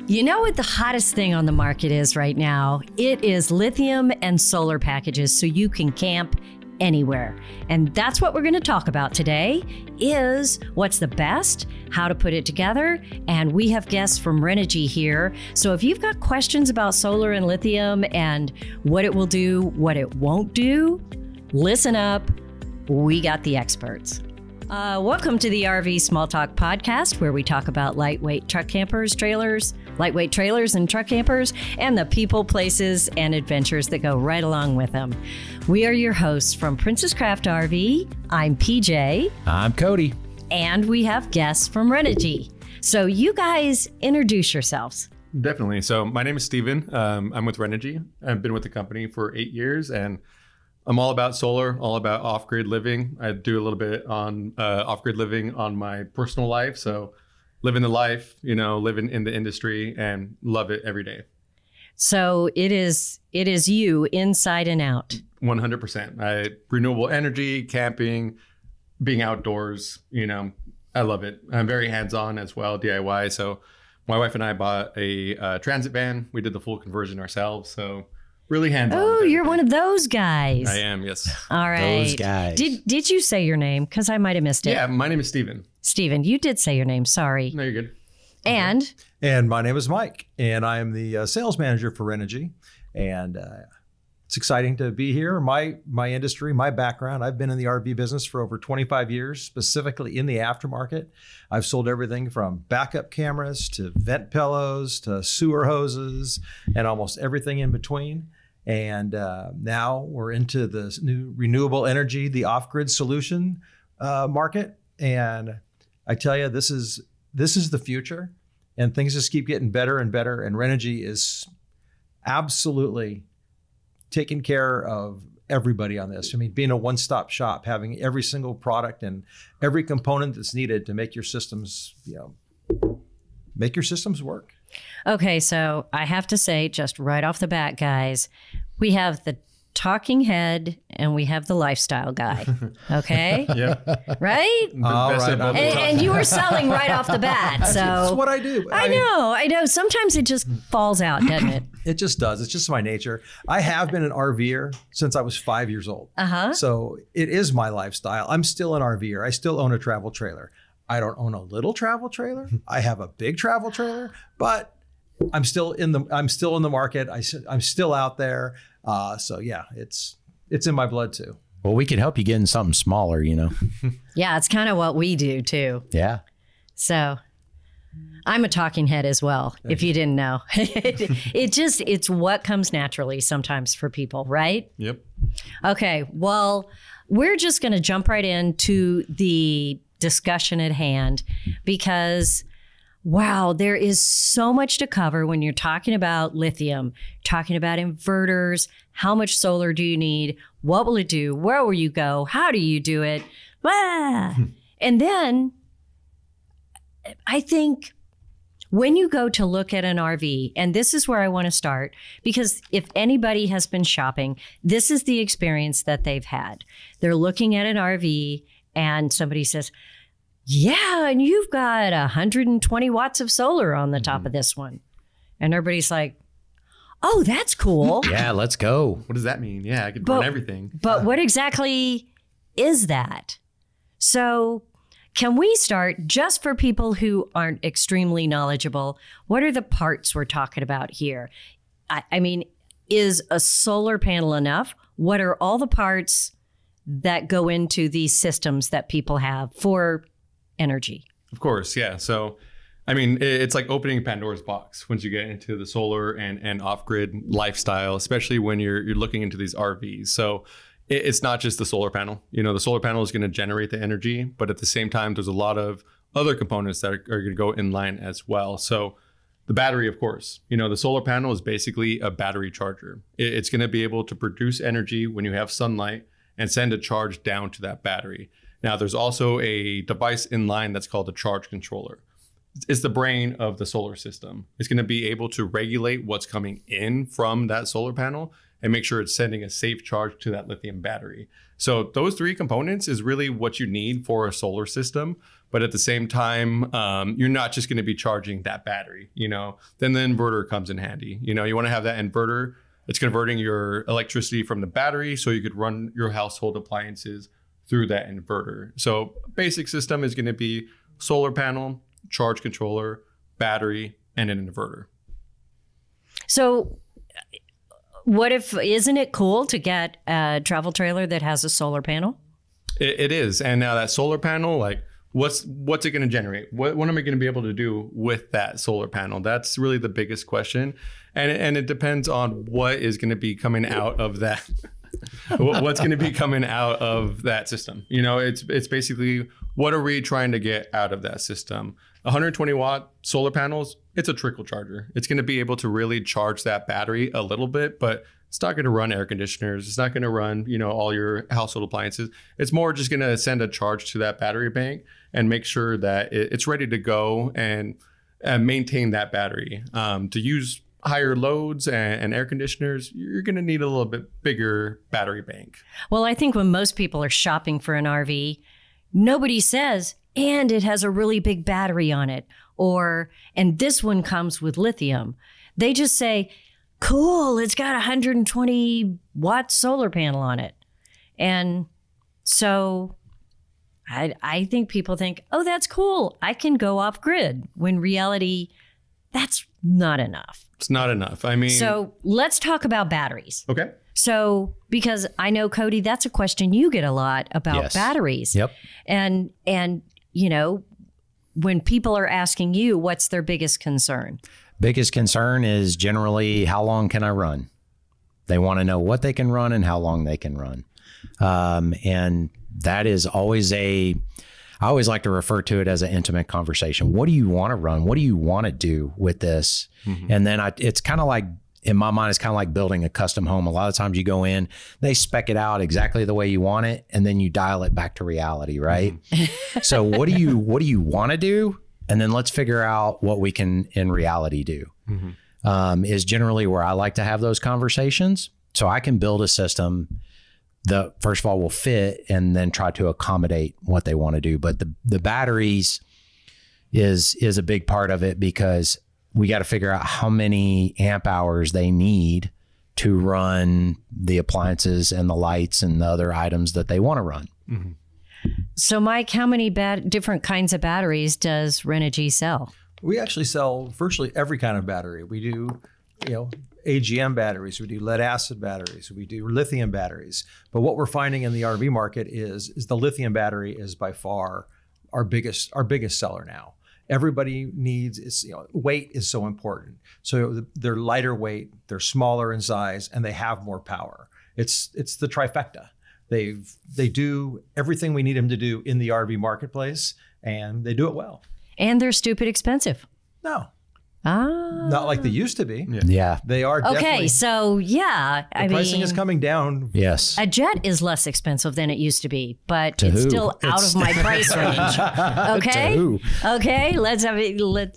You know what the hottest thing on the market is right now? It is lithium and solar packages so you can camp anywhere. And that's what we're going to talk about today is what's the best, how to put it together, and we have guests from Renogy here. So if you've got questions about solar and lithium and what it will do, what it won't do, listen up. We got the experts. Welcome to the RV Small Talk podcast, where we talk about lightweight truck campers, trailers, lightweight trailers and truck campers, and the people, places, and adventures that go right along with them. We are your hosts from Princess Craft RV. I'm PJ. I'm Cody. And we have guests from Renogy. So you guys introduce yourselves. Definitely. So my name is Steven. I'm with Renogy. I've been with the company for 8 years, and I'm all about solar, all about off-grid living. I do a little bit on off-grid living on my personal life. So living the life, living in the industry and love it every day. So it is you inside and out. 100%. Renewable energy, camping, being outdoors, I love it. I'm very hands-on as well, DIY. So my wife and I bought a transit van. We did the full conversion ourselves. So really hands-on. Oh, you're one of those guys. I am, yes. All right. Those guys. Did you say your name? Because I might have missed it. Yeah, my name is Steven. Steven, you did say your name. Sorry. No, you're good. And my name is Mike, and I am the sales manager for Renogy. And it's exciting to be here. My industry, my background, I've been in the RV business for over 25 years, specifically in the aftermarket. I've sold everything from backup cameras to vent pillows to sewer hoses and almost everything in between. And now we're into the new renewable energy, the off-grid solution market. And I tell you, this is the future, and things just keep getting better and better. And Renogy is absolutely taking care of everybody on this. I mean, being a one-stop shop, having every single product and every component that's needed to make your systems, work. okay, so I have to say, just right off the bat, guys, we have the talking head and we have the lifestyle guy. Okay? Yeah. Right? All right. And you were selling right off the bat. So That's what I do. I know. Sometimes it just falls out, doesn't it? It just does. It's just my nature. I have been an RVer since I was 5 years old. Uh-huh. So it is my lifestyle. I'm still an RVer. I still own a travel trailer. I don't own a little travel trailer. I have a big travel trailer, but I'm still in the market. I'm still out there. So yeah, it's in my blood too. Well, we could help you get in something smaller, Yeah, it's kind of what we do too. Yeah. So I'm a talking head as well, if you didn't know. It's what comes naturally sometimes for people, right? Yep. Okay, well, we're just going to jump right into the discussion at hand because, wow, there is so much to cover when you're talking about lithium, talking about inverters, how much solar do you need, what will it do, where will you go, how do you do it, and then I think when you go to look at an RV, and this is where I want to start, because if anybody has been shopping, this is the experience that they've had. They're looking at an RV and somebody says, yeah, and you've got 120 watts of solar on the top of this one. And everybody's like, oh, that's cool. Yeah, let's go. What does that mean? Yeah, I could run everything. But what exactly is that? So can we start, just for people who aren't extremely knowledgeable, what are the parts we're talking about here? I mean, is a solar panel enough? What are all the parts that go into these systems that people have for energy? Of course, yeah. So, I mean, it's like opening Pandora's box once you get into the solar and off-grid lifestyle, especially when you're looking into these RVs. So it's not just the solar panel. The solar panel is going to generate the energy, but at the same time, there's a lot of other components that are going to go in line as well. So the battery, of course, the solar panel is basically a battery charger. It's going to be able to produce energy when you have sunlight and send a charge down to that battery. Now, there's also a device in line that's called a charge controller. It's the brain of the solar system. It's going to be able to regulate what's coming in from that solar panel and make sure it's sending a safe charge to that lithium battery. So those three components is really what you need for a solar system. But at the same time, you're not just going to be charging that battery, then the inverter comes in handy. You want to have that inverter. It's converting your electricity from the battery so you could run your household appliances through that inverter. So basic system is going to be solar panel, charge controller, battery, and an inverter. So isn't it cool to get a travel trailer that has a solar panel? It is. And now that solar panel, like what's it going to generate? What am I going to be able to do with that solar panel? That's really the biggest question. And it depends on what is going to be coming out of that. What's going to be coming out of that system? It's basically, what are we trying to get out of that system? 120 watt solar panels, it's a trickle charger. It's going to be able to really charge that battery a little bit, but it's not going to run air conditioners. It's not going to run, all your household appliances. It's more just going to send a charge to that battery bank and make sure that it's ready to go and maintain that battery. To use higher loads and air conditioners, you're going to need a little bit bigger battery bank. Well, I think when most people are shopping for an RV, nobody says, and it has a really big battery on it, and this one comes with lithium. They just say, cool, it's got a 120 watt solar panel on it. And so I think people think, oh, that's cool, I can go off grid, when reality, that's not enough. It's not enough. So let's talk about batteries. Okay. So, because I know, Cody, that's a question you get a lot about batteries. Yep. And when people are asking you, what's their biggest concern? Biggest concern is generally, how long can I run? They want to know what they can run and how long they can run. And that is always I always like to refer to it as an intimate conversation. What do you want to run? What do you want to do with this? Mm-hmm. And then it's kind of like, in my mind, it's kind of like building a custom home. A lot of times you go in, they spec it out exactly the way you want it, and then you dial it back to reality, right? Mm-hmm. So what do you want to do? And then let's figure out what we can in reality do. Mm-hmm. Is generally where I like to have those conversations. So I can build a system that, first of all, will fit and then try to accommodate what they want to do. But the batteries is a big part of it, because we got to figure out how many amp hours they need to run the appliances and the lights and the other items that they want to run. Mm-hmm. So, Mike, how many different kinds of batteries does Renogy sell? We actually sell virtually every kind of battery. We do, AGM batteries, we do lead acid batteries, we do lithium batteries. But what we're finding in the RV market is the lithium battery is by far our biggest seller now. Everybody needs, weight is so important. So they're lighter weight, they're smaller in size, and they have more power. It's the trifecta. They do everything we need them to do in the RV marketplace, and they do it well. And they're stupid expensive. No. Not like they used to be. Yeah. They are definitely. Okay, so the pricing is coming down. Yes. A jet is less expensive than it used to be, but To it's who? still out of my price range. Okay? To who? Okay, let's have it.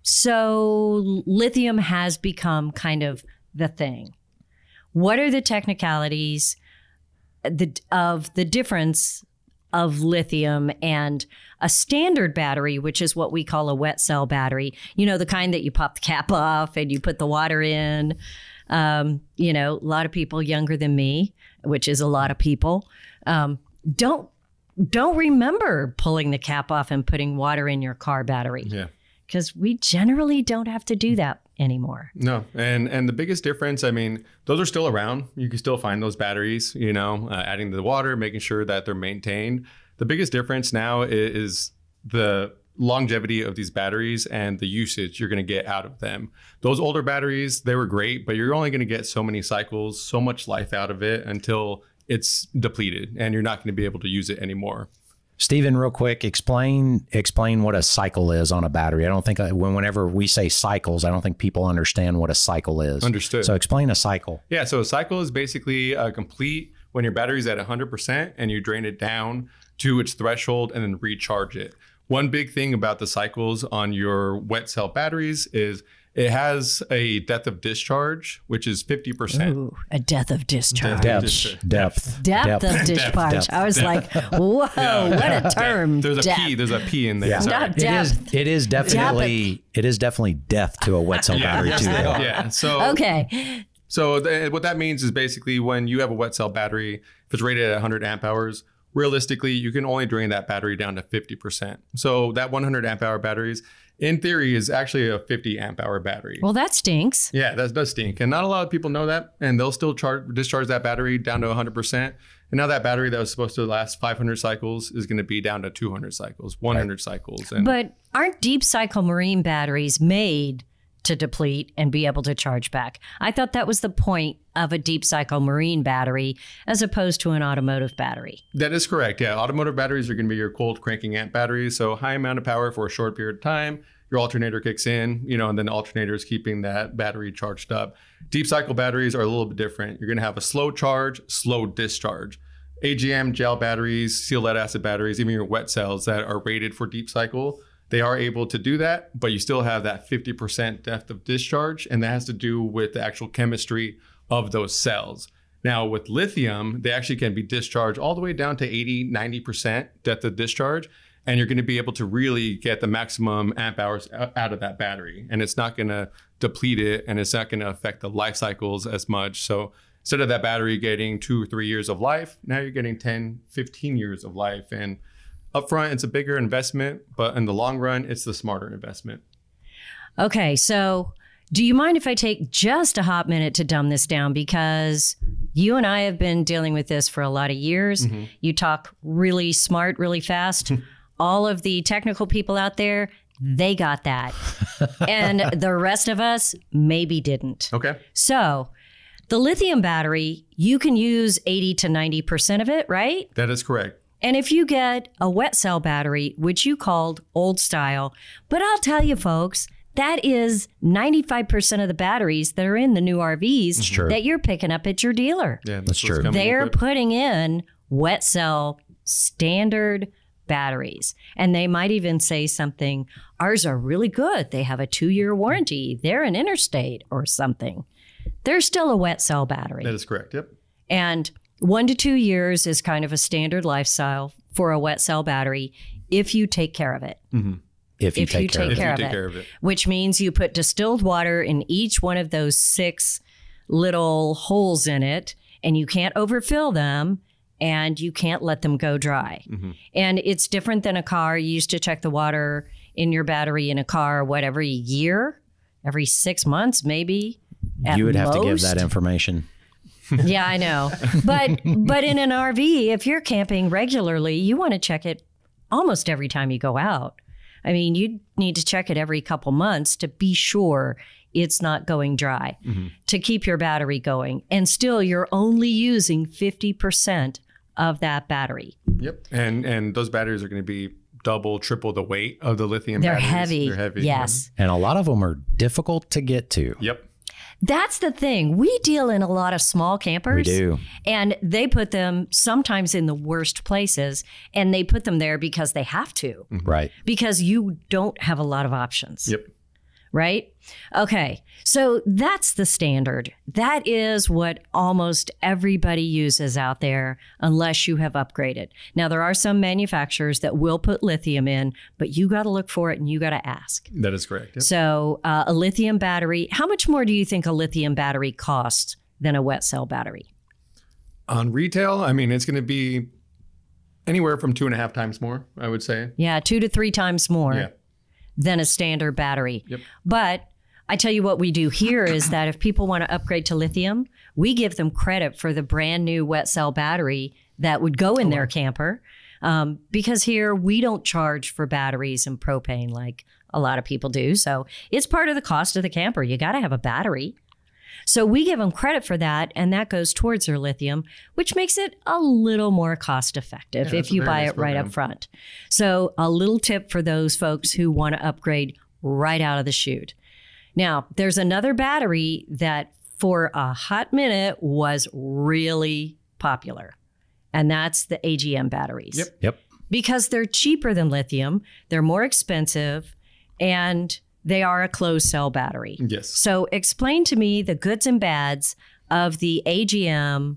So lithium has become kind of the thing. What are the technicalities of the difference of lithium and a standard battery, which is what we call a wet cell battery, the kind that you pop the cap off and you put the water in. A lot of people younger than me, which is a lot of people, don't remember pulling the cap off and putting water in your car battery. Yeah. Because we generally don't have to do that anymore. No. And the biggest difference, those are still around. You can still find those batteries, adding the water, making sure that they're maintained. The biggest difference now is the longevity of these batteries and the usage you're going to get out of them. Those older batteries, they were great, but you're only going to get so many cycles, so much life out of it until it's depleted and you're not going to be able to use it anymore. Stephen, real quick, explain what a cycle is on a battery. I don't think whenever we say cycles, I don't think people understand what a cycle is. Understood. So explain a cycle. Yeah. So a cycle is basically complete when your battery's at 100% and you drain it down to its threshold and then recharge it. One big thing about the cycles on your wet cell batteries is It has a depth of discharge, which is 50%. Ooh, a death of discharge. Depth Of discharge. I was like, whoa, what a term. There's a P in there. Yeah. Sorry. Not depth. It is definitely death to a wet cell battery too. Though. Yeah. So Okay. what that means is basically when you have a wet cell battery, if it's rated at 100 amp hours, realistically, you can only drain that battery down to 50%. So that 100 amp hour batteries, in theory, is actually a 50 amp hour battery. Well, that stinks. Yeah, that does stink. And not a lot of people know that. And they'll still discharge that battery down to 100%. And now that battery that was supposed to last 500 cycles is going to be down to 200 cycles, 100 cycles. And But aren't deep cycle marine batteries made to deplete and be able to charge back? I thought that was the point of a deep cycle marine battery as opposed to an automotive battery. that is correct. Yeah, automotive batteries are going to be your cold cranking amp batteries. So high amount of power for a short period of time. Your alternator kicks in, and then the alternator is keeping that battery charged up. Deep cycle batteries are a little bit different. You're going to have a slow charge, slow discharge. AGM gel batteries, seal lead acid batteries, even your wet cells that are rated for deep cycle, they are able to do that, but you still have that 50% depth of discharge, and that has to do with the actual chemistry of those cells. Now, with lithium, they actually can be discharged all the way down to 80, 90% depth of discharge, and you're going to be able to really get the maximum amp hours out of that battery. And it's not going to deplete it, and it's not going to affect the life cycles as much. So instead of that battery getting 2 or 3 years of life, now you're getting 10, 15 years of life. And upfront, it's a bigger investment, but in the long run, it's the smarter investment. Okay, so do you mind if I take just a hot minute to dumb this down? Because you and I have been dealing with this for a lot of years. Mm-hmm. You talk really smart, really fast. All of the technical people out there, they got that. And the rest of us maybe didn't. Okay. So the lithium battery, you can use 80 to 90% of it, right? That is correct. And if you get a wet cell battery, which you called old style, but I'll tell you folks, that is 95% of the batteries that are in the new RVs that you're picking up at your dealer. Yeah, That's true. They're putting in wet cell standard batteries. And they might even say something, ours are really good. They have a 2-year warranty. They're an interstate or something. They're still a wet cell battery. That is correct. Yep. And 1 to 2 years is kind of a standard lifestyle for a wet cell battery if you take care of it. Mm-hmm. If you take care of it. Which means you put distilled water in each one of those 6 little holes in it, and you can't overfill them, and you can't let them go dry. Mm-hmm. And it's different than a car. You used to check the water in your battery in a car, every year, every 6 months, maybe. You would have to give most. that information. Yeah, I know. But in an RV, if you're camping regularly, you want to check it almost every time you go out. I mean, you need to check it every couple months to be sure it's not going dry, to keep your battery going. And still, you're only using 50% of that battery. Yep. And those batteries are going to be double, triple the weight of the lithium They're batteries. heavy. They're heavy. Yes. And a lot of them are difficult to get to. Yep. That's the thing. We deal in a lot of small campers. We do. And they put them sometimes in the worst places, and they put them there because they have to, Right. because you don't have a lot of options. Yep. Right? Okay. So that's the standard. That is what almost everybody uses out there unless you have upgraded. Now, there are some manufacturers that will put lithium in, but you got to look for it and you got to ask. That is correct. Yep. So a lithium battery, how much more do you think a lithium battery costs than a wet cell battery? On retail, I mean, it's going to be anywhere from 2.5 times more, I would say. Yeah, 2 to 3 times more. Yeah. Than a standard battery. Yep. But I tell you what we do here is that if people want to upgrade to lithium, we give them credit for the brand new wet cell battery that would go in their camper. Because here we don't charge for batteries and propane like a lot of people do. So it's part of the cost of the camper. You got to have a battery. So we give them credit for that, and that goes towards their lithium, which makes it a little more cost effective if you buy it right up front. So a little tip for those folks who want to upgrade right out of the chute. Now, there's another battery that for a hot minute was really popular, and that's the AGM batteries. Yep. Yep. Because they're cheaper than lithium, they're more expensive, and they are a closed cell battery. Yes. So explain to me the goods and bads of the AGM.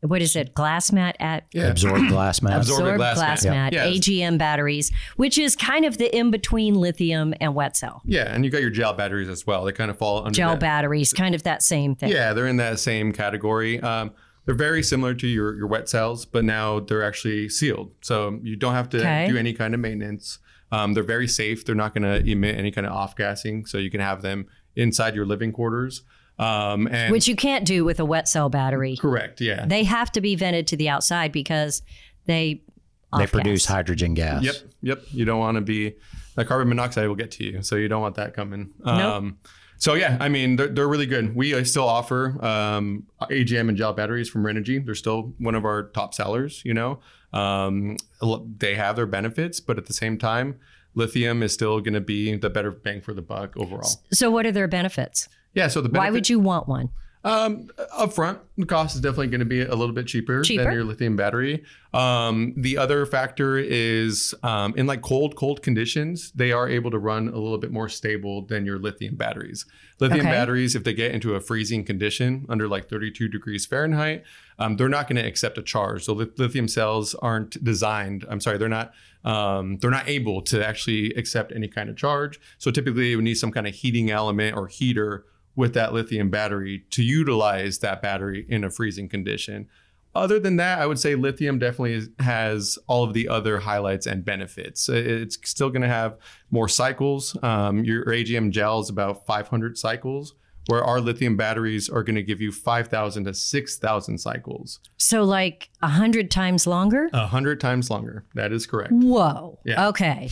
What is it? Glass mat at Absorbed glass mat. Absorbent glass mat. mat. Yeah. AGM batteries, which is kind of the in between lithium and wet cell. Yeah, and you got your gel batteries as well. They kind of fall under Gel that. batteries, kind of that same thing. Yeah, they're in that same category. They're very similar to your wet cells, but now they're actually sealed. So you don't have to do any kind of maintenance. They're very safe. They're not going to emit any kind of off-gassing. So you can have them inside your living quarters. And Which you can't do with a wet cell battery. correct, yeah. They have to be vented to the outside because they Produce hydrogen gas. Yep. You don't want to be, the carbon monoxide will get to you. So you don't want that coming. Nope. So yeah, I mean, they're really good. We still offer AGM and gel batteries from Renogy. They're still one of our top sellers, you know. They have their benefits, but at the same time, lithium is still going to be the better bang for the buck overall. So what are their benefits? Yeah, so the Why would you want one? Upfront, the cost is definitely going to be a little bit cheaper than your lithium battery. The other factor is in like cold conditions, they are able to run a little bit more stable than your lithium batteries. Lithium batteries, if they get into a freezing condition under like 32 degrees Fahrenheit, they're not going to accept a charge. So lithium cells aren't designed. I'm sorry, they're not able to actually accept any kind of charge. So typically, you would need some kind of heating element or heater with that lithium battery to utilize that battery in a freezing condition. Other than that, I would say lithium definitely has all of the other highlights and benefits. It's still going to have more cycles. Your AGM gel is about 500 cycles, where our lithium batteries are going to give you 5,000 to 6,000 cycles. So like 100 times longer? 100 times longer. That is correct. Whoa. Yeah. Okay.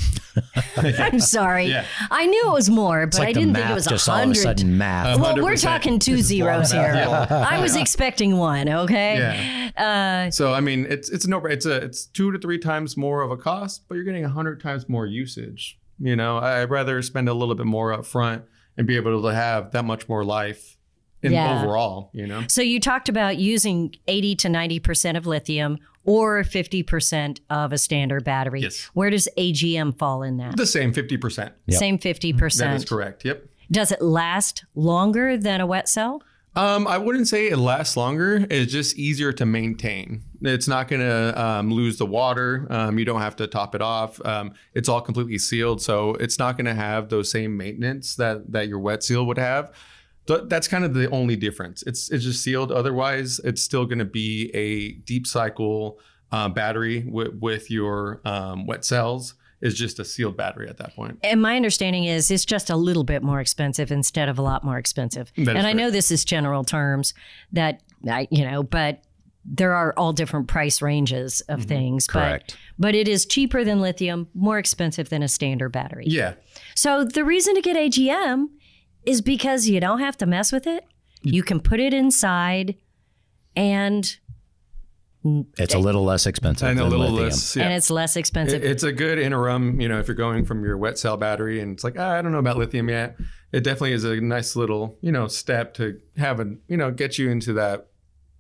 I'm sorry. Yeah. I knew it was more, but I didn't think it was 100. Just all of a sudden math. Well, we're 100%. talking 2 zeros here. I was expecting 1. Okay. Yeah. So I mean, it's a no. It's 2 to 3 times more of a cost, but you're getting 100 times more usage. You know, I'd rather spend a little bit more up front and be able to have that much more life in overall, you know? So you talked about using 80 to 90% of lithium or 50% of a standard battery. Yes. Where does AGM fall in that? The same 50%. Same 50%. That is correct. Yep. Does it last longer than a wet cell? I wouldn't say it lasts longer. It's just easier to maintain. It's not going to lose the water. You don't have to top it off. It's all completely sealed, so it's not going to have those same maintenance that your wet seal would have. That's kind of the only difference. It's just sealed. Otherwise, it's still going to be a deep cycle battery with your wet cells. Is just a sealed battery at that point. And my understanding is it's just a little bit more expensive instead of a lot more expensive. And I know this is general terms but there are all different price ranges of things. Correct. But it is cheaper than lithium, more expensive than a standard battery. Yeah. So the reason to get AGM is because you don't have to mess with it. You can put it inside and it's a little less expensive And a than little lithium. less. and it's less expensive. It's a good interim, if you're going from your wet cell battery and it's like, I don't know about lithium yet. It definitely is a nice little, step to have get you into that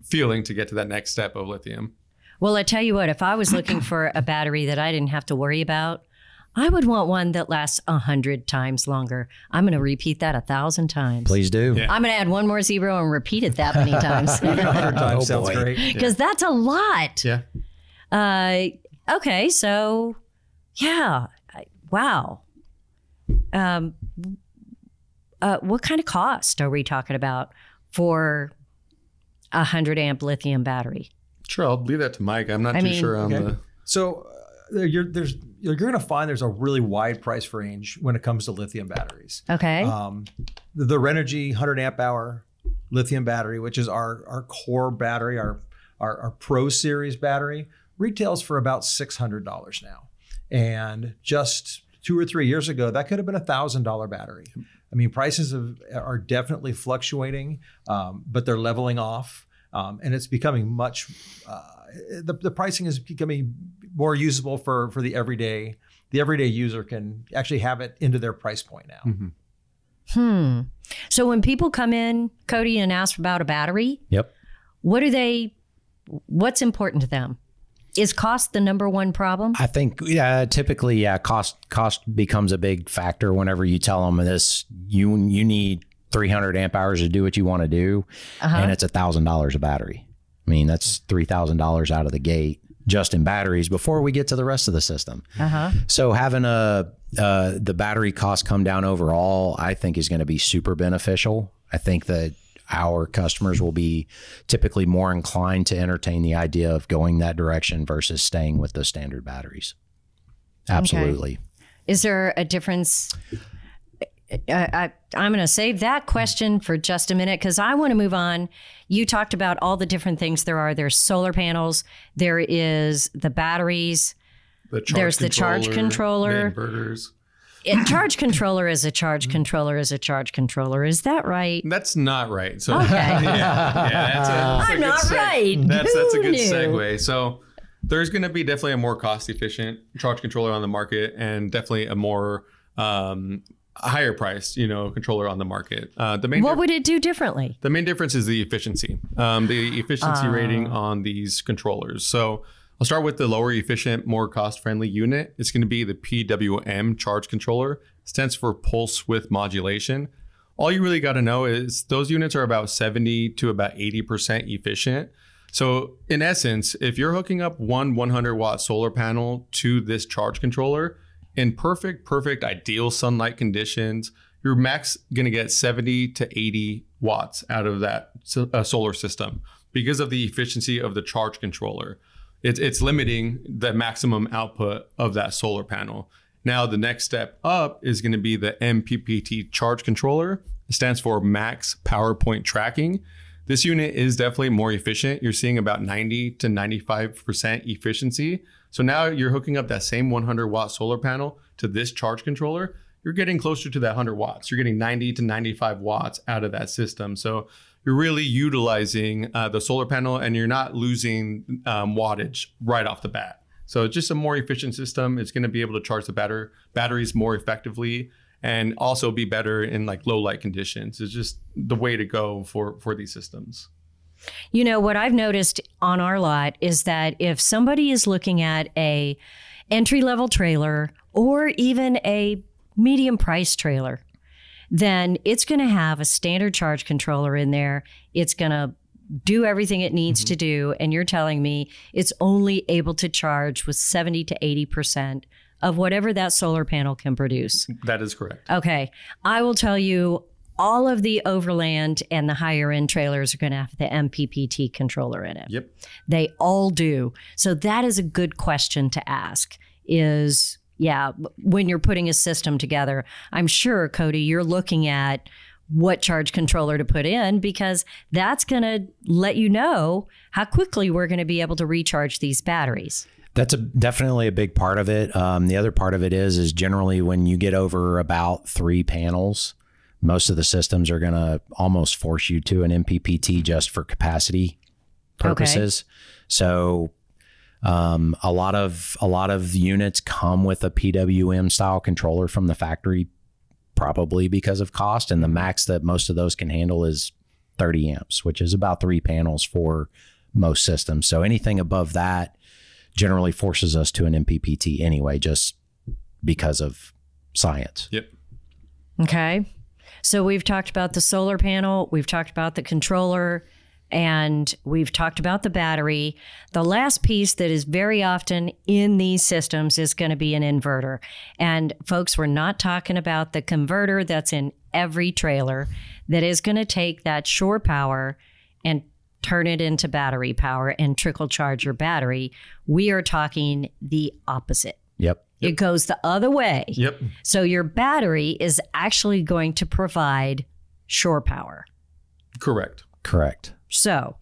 feeling to get to that next step of lithium. Well, I tell you what, if I was looking for a battery that I didn't have to worry about, I would want one that lasts 100 times longer. I'm going to repeat that 1,000 times. Please do. Yeah. I'm going to add one more zero and repeat it that many times. 100 times sounds boy. great. Because that's a lot. Yeah. Okay, so yeah, wow. What kind of cost are we talking about for a 100 amp lithium battery? Sure, I'll leave that to Mike. I'm not too sure on the... So you're going to find there's a really wide price range when it comes to lithium batteries. Okay. The Renogy 100 amp hour lithium battery, which is our core battery, our Pro Series battery, retails for about $600 now. And just 2 or 3 years ago, that could have been a $1,000 battery. I mean, prices are definitely fluctuating, but they're leveling off. And it's becoming much, the pricing is becoming more usable for the everyday. The everyday user can actually have it into their price point now. Mm-hmm. So when people come in, Cody, and ask about a battery, Yep. what's important to them? Is cost the number one problem? I think typically, cost becomes a big factor whenever you tell them this. You need 300 amp hours to do what you want to do, and it's $1,000 a battery. I mean, that's $3,000 out of the gate just in batteries before we get to the rest of the system. So having the battery cost come down overall, I think is going to be super beneficial. I think that our customers will be typically more inclined to entertain the idea of going that direction versus staying with the standard batteries. Absolutely. Okay. Is there a difference? I'm going to save that question for just a minute because I want to move on. You talked about all the different things there are. There's solar panels. There is the batteries. There's the charge controller. The inverters. Charge controller is a charge controller is a charge controller. Is that right? That's not right. So okay. that's I'm not right. That's a good segue. So there's going to be definitely a more cost efficient charge controller on the market, and definitely a more higher priced, controller on the market. What would it do differently? The main difference is the efficiency, rating on these controllers. So I'll start with the lower efficient, more cost-friendly unit. It's going to be the PWM charge controller. It stands for pulse width modulation. All you really got to know is those units are about 70 to about 80% efficient. So in essence, if you're hooking up one 100-watt solar panel to this charge controller, in perfect ideal sunlight conditions, you're max going to get 70 to 80 watts out of that solar system because of the efficiency of the charge controller. It's limiting the maximum output of that solar panel. Now, the next step up is going to be the MPPT charge controller. It stands for Max Power Point Tracking. This unit is definitely more efficient. You're seeing about 90 to 95% efficiency. So now you're hooking up that same 100-watt solar panel to this charge controller. You're getting closer to that 100 watts. You're getting 90 to 95 watts out of that system. So you're really utilizing the solar panel, and you're not losing wattage right off the bat. So it's just a more efficient system. It's going to be able to charge the batteries more effectively and also be better in like low light conditions. It's just the way to go for these systems. What I've noticed on our lot is that if somebody is looking at a entry-level trailer or even a medium price trailer, then it's going to have a standard charge controller in there. It's going to do everything it needs to do. And you're telling me it's only able to charge with 70 to 80% of whatever that solar panel can produce. That is correct. Okay. I will tell you, all of the overland and the higher end trailers are going to have the MPPT controller in it. Yep. They all do. So that is a good question to ask is, when you're putting a system together, I'm sure, Cody, you're looking at what charge controller to put in because that's going to let you know how quickly we're going to be able to recharge these batteries. That's definitely a big part of it. The other part of it is generally when you get over about 3 panels, most of the systems are going to almost force you to an MPPT just for capacity purposes. Okay. So a lot of units come with a PWM style controller from the factory, probably because of cost. And the max that most of those can handle is 30 amps, which is about 3 panels for most systems. So anything above that generally forces us to an MPPT anyway, just because of science. Yep. Okay. So we've talked about the solar panel, we've talked about the controller, and we've talked about the battery. The last piece that is very often in these systems is going to be an inverter. And folks, we're not talking about the converter that's in every trailer that is going to take that shore power and turn it into battery power and trickle charge your battery. We are talking the opposite. Yep. It goes the other way. Yep. So your battery is actually going to provide shore power. Correct. So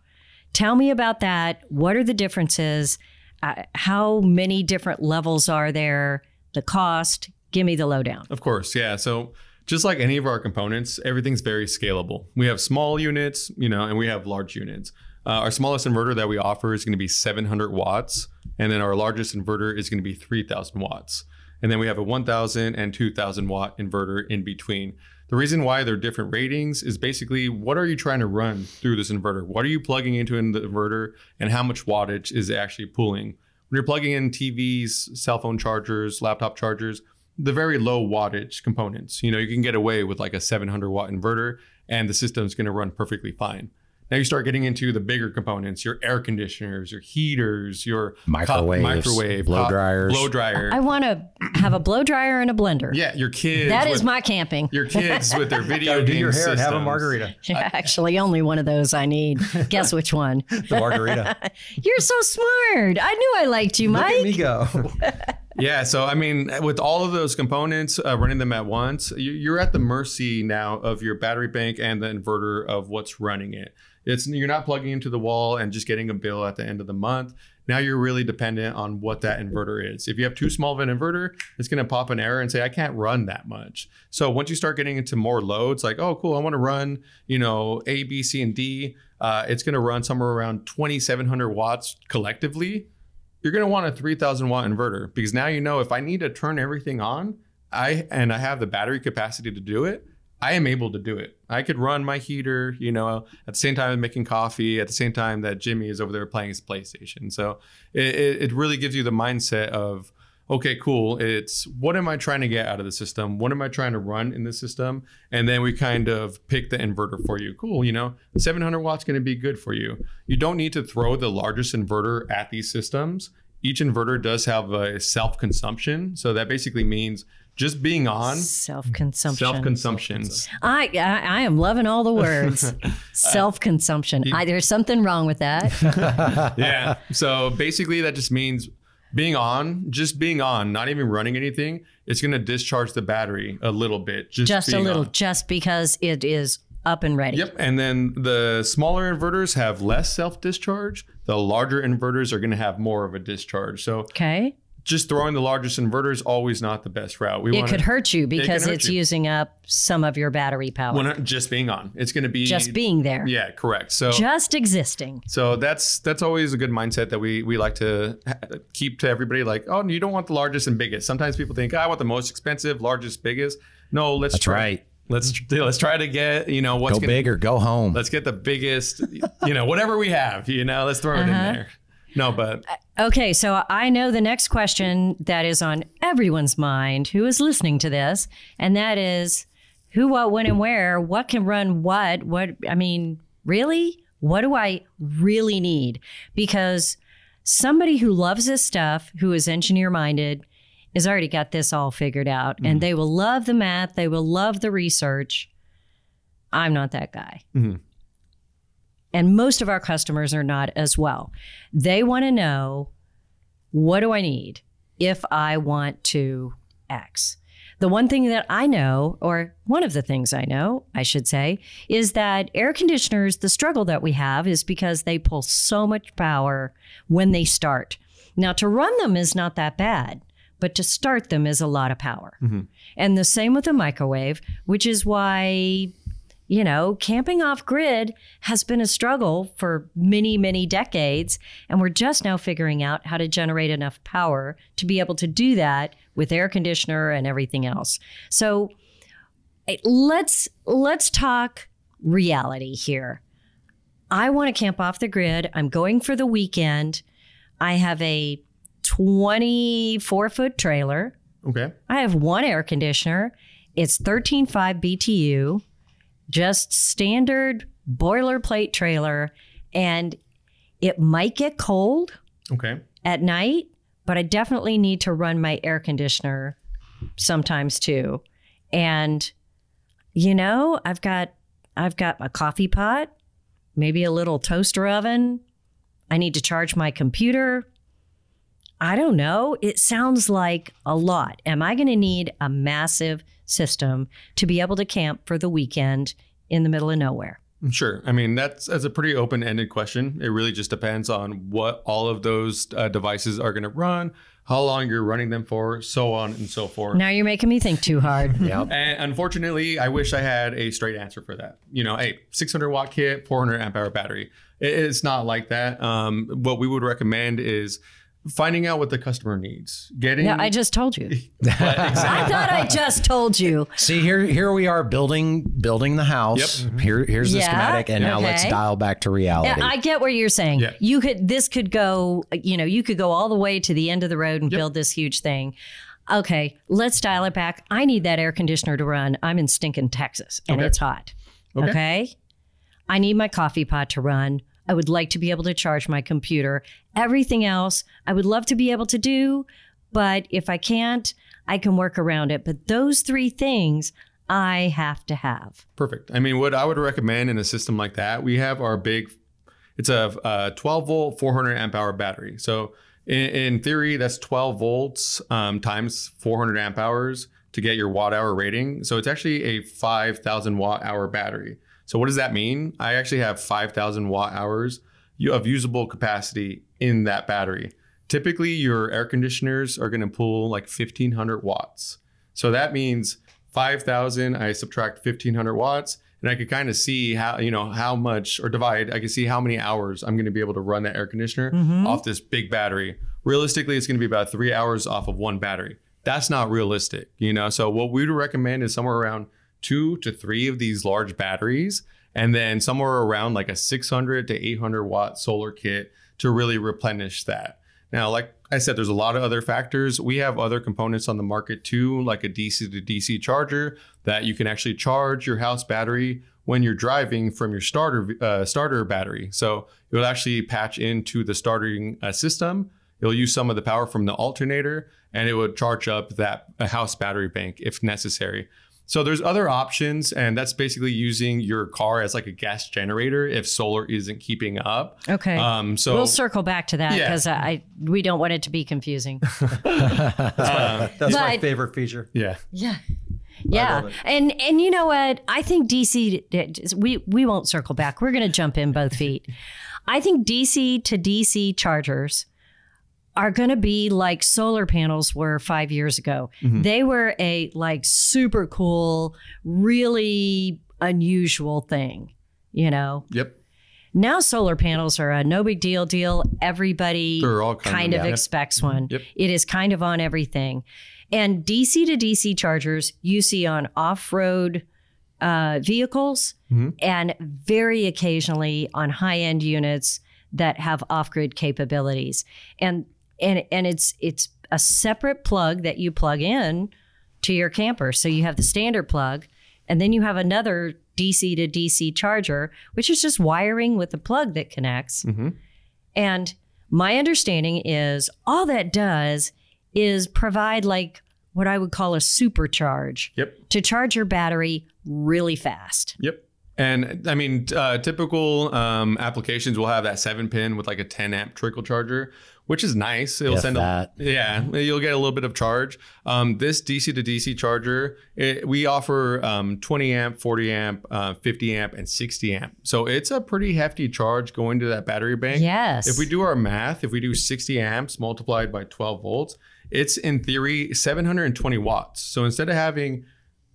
tell me about that. What are the differences? How many different levels are there? The cost? Give me the lowdown. Of course. Yeah. So just like any of our components, everything's very scalable. We have small units, and we have large units. Our smallest inverter that we offer is going to be 700 watts. And then our largest inverter is going to be 3,000 watts. And then we have a 1,000 and 2,000 watt inverter in between. The reason why they're different ratings is basically, what are you trying to run through this inverter? What are you plugging into in the inverter, and how much wattage is it actually pulling when you're plugging in TVs, cell phone chargers, laptop chargers, the very low wattage components, you can get away with like a 700 watt inverter and the system's going to run perfectly fine. Now you start getting into the bigger components, your air conditioners, your heaters, your microwave, blow dryers. I want to have a blow dryer and a blender. Yeah, your kids. That is my camping. Your kids with their video do game your hair systems. and have a margarita. Actually, only one of those I need. Guess which one? The margarita. You're so smart. I knew I liked you, Mike. Look at me go. Yeah, so I mean, with all of those components, running them at once, you're at the mercy now of your battery bank and the inverter of what's running it. You're not plugging into the wall and just getting a bill at the end of the month. Now you're really dependent on what that inverter is. If you have too small of an inverter, it's going to pop an error and say, I can't run that much. So once you start getting into more loads, like, oh, cool, I want to run, A, B, C, and D. It's going to run somewhere around 2,700 watts collectively. You're going to want a 3,000 watt inverter because now if I need to turn everything on, I have the battery capacity to do it. I am able to do it. I could run my heater, at the same time I'm making coffee, at the same time that Jimmy is over there playing his PlayStation. So it really gives you the mindset of, okay, cool. It's what am I trying to get out of the system? What am I trying to run in the system? And then we kind of pick the inverter for you. Cool, 700 watts going to be good for you. You don't need to throw the largest inverter at these systems. Each inverter does have a self-consumption. So that basically means just being on. Self-consumption. I am loving all the words. Self-consumption. There's something wrong with that. Yeah. So basically that just means being on, not even running anything. It's going to discharge the battery a little bit. Just a little, just because it is up and ready. Yep. And then the smaller inverters have less self-discharge. The larger inverters are going to have more of a discharge. So just throwing the largest inverter is always not the best route. It could hurt you because it's using up some of your battery power. Just being on. It's going to be just being there. Yeah, correct. So just existing. So that's always a good mindset that we like to keep to everybody. Like, oh, you don't want the largest and biggest. Sometimes people think, I want the most expensive, largest, biggest. No, That's right. Let's try to get, go big or go home. Let's get the biggest, whatever we have, let's throw it in there. No, but. Okay. So I know the next question that is on everyone's mind who is listening to this, and that is who, what, when, and where, what can run what, really? What do I really need? Because somebody who loves this stuff, who is engineer minded, has already got this all figured out, and they will love the math. They will love the research. I'm not that guy. Mm-hmm. And most of our customers are not as well. They want to know, what do I need if I want to X? The one thing that I know, or one of the things I know, I should say, is that air conditioners, the struggle that we have is because they pull so much power when they start. Now, to run them is not that bad, but to start them is a lot of power. Mm-hmm. And the same with the microwave, which is why, camping off grid has been a struggle for many, many decades. And we're just now figuring out how to generate enough power to be able to do that with air conditioner and everything else. So let's talk reality here. I want to camp off the grid. I'm going for the weekend. I have a 24-foot trailer. Okay. I have one air conditioner. It's 13.5 BTU, just standard boilerplate trailer. And it might get cold at night, but I definitely need to run my air conditioner sometimes too. And, I've got a coffee pot, maybe a little toaster oven. I need to charge my computer. I don't know. It sounds like a lot. Am I going to need a massive system to be able to camp for the weekend in the middle of nowhere? Sure. That's a pretty open-ended question. It really just depends on what all of those devices are going to run, how long you're running them for, so on and so forth. Now you're making me think too hard. Yep. And unfortunately, I wish I had a straight answer for that. A 600 watt kit, 400 amp hour battery. It's not like that. What we would recommend is finding out what the customer needs. No, I just told you. I thought I just told you. See, here we are building the house. Yep. Here's the schematic, and now let's okay. dial back to reality. Yeah, I get what you're saying. Yeah. You could go, you could go all the way to the end of the road and build this huge thing. Okay, let's dial it back. I need that air conditioner to run. I'm in stinking Texas and it's hot. Okay. I need my coffee pot to run. I would like to be able to charge my computer. Everything else, I would love to be able to do, but if I can't, I can work around it. But those three things I have to have. Perfect. I mean, what I would recommend in a system like that, we have our it's a 12 volt, 400 amp hour battery. So in theory, that's 12 volts times 400 amp hours to get your watt hour rating. So it's actually a 5,000 watt hour battery. So what does that mean? I actually have 5,000 watt hours of usable capacity in that battery. Typically, your air conditioners are going to pull like 1,500 watts. So that means 5,000, I subtract 1,500 watts, and I could kind of see how much, or divide, I can see how many hours I'm going to be able to run that air conditioner off this big battery. Realistically, it's going to be about 3 hours off of one battery. That's not realistic, So what we would recommend is somewhere around 2 to 3 of these large batteries, and then somewhere around like a 600 to 800 watt solar kit to really replenish that. Now, like I said, there's a lot of other factors. We have other components on the market too, like a DC to DC charger that you can actually charge your house battery when you're driving from your starter battery. So it will actually patch into the starting system. It'll use some of the power from the alternator, and it would charge up that house battery bank if necessary. So there's other options, and that's basically using your car as like a gas generator if solar isn't keeping up. Okay. So we'll circle back to that because we don't want it to be confusing. That's my favorite feature. Yeah. Yeah. And you know what? I think DC, we won't circle back. We're going to jump in both feet. I think DC to DC chargers are going to be like solar panels were 5 years ago. They were a like super cool, really unusual thing, Yep. Now solar panels are a no big deal. Everybody kind of expects one. Yep. It is kind of on everything. And DC to DC chargers you see on off-road vehicles and very occasionally on high-end units that have off-grid capabilities. And it's a separate plug that you plug in to your camper. So you have the standard plug, and then you have another DC to DC charger, which is just wiring with a plug that connects. And my understanding is all that does is provide like what I would call a supercharge to charge your battery really fast. Yep. And I mean, typical applications will have that 7-pin with like a 10 amp trickle charger, which is nice. It'll you'll get a little bit of charge. This DC to DC charger, we offer 20 amp, 40 amp, 50 amp, and 60 amp. So it's a pretty hefty charge going to that battery bank. Yes. If we do our math, if we do 60 amps multiplied by 12 volts, it's in theory 720 watts. So instead of having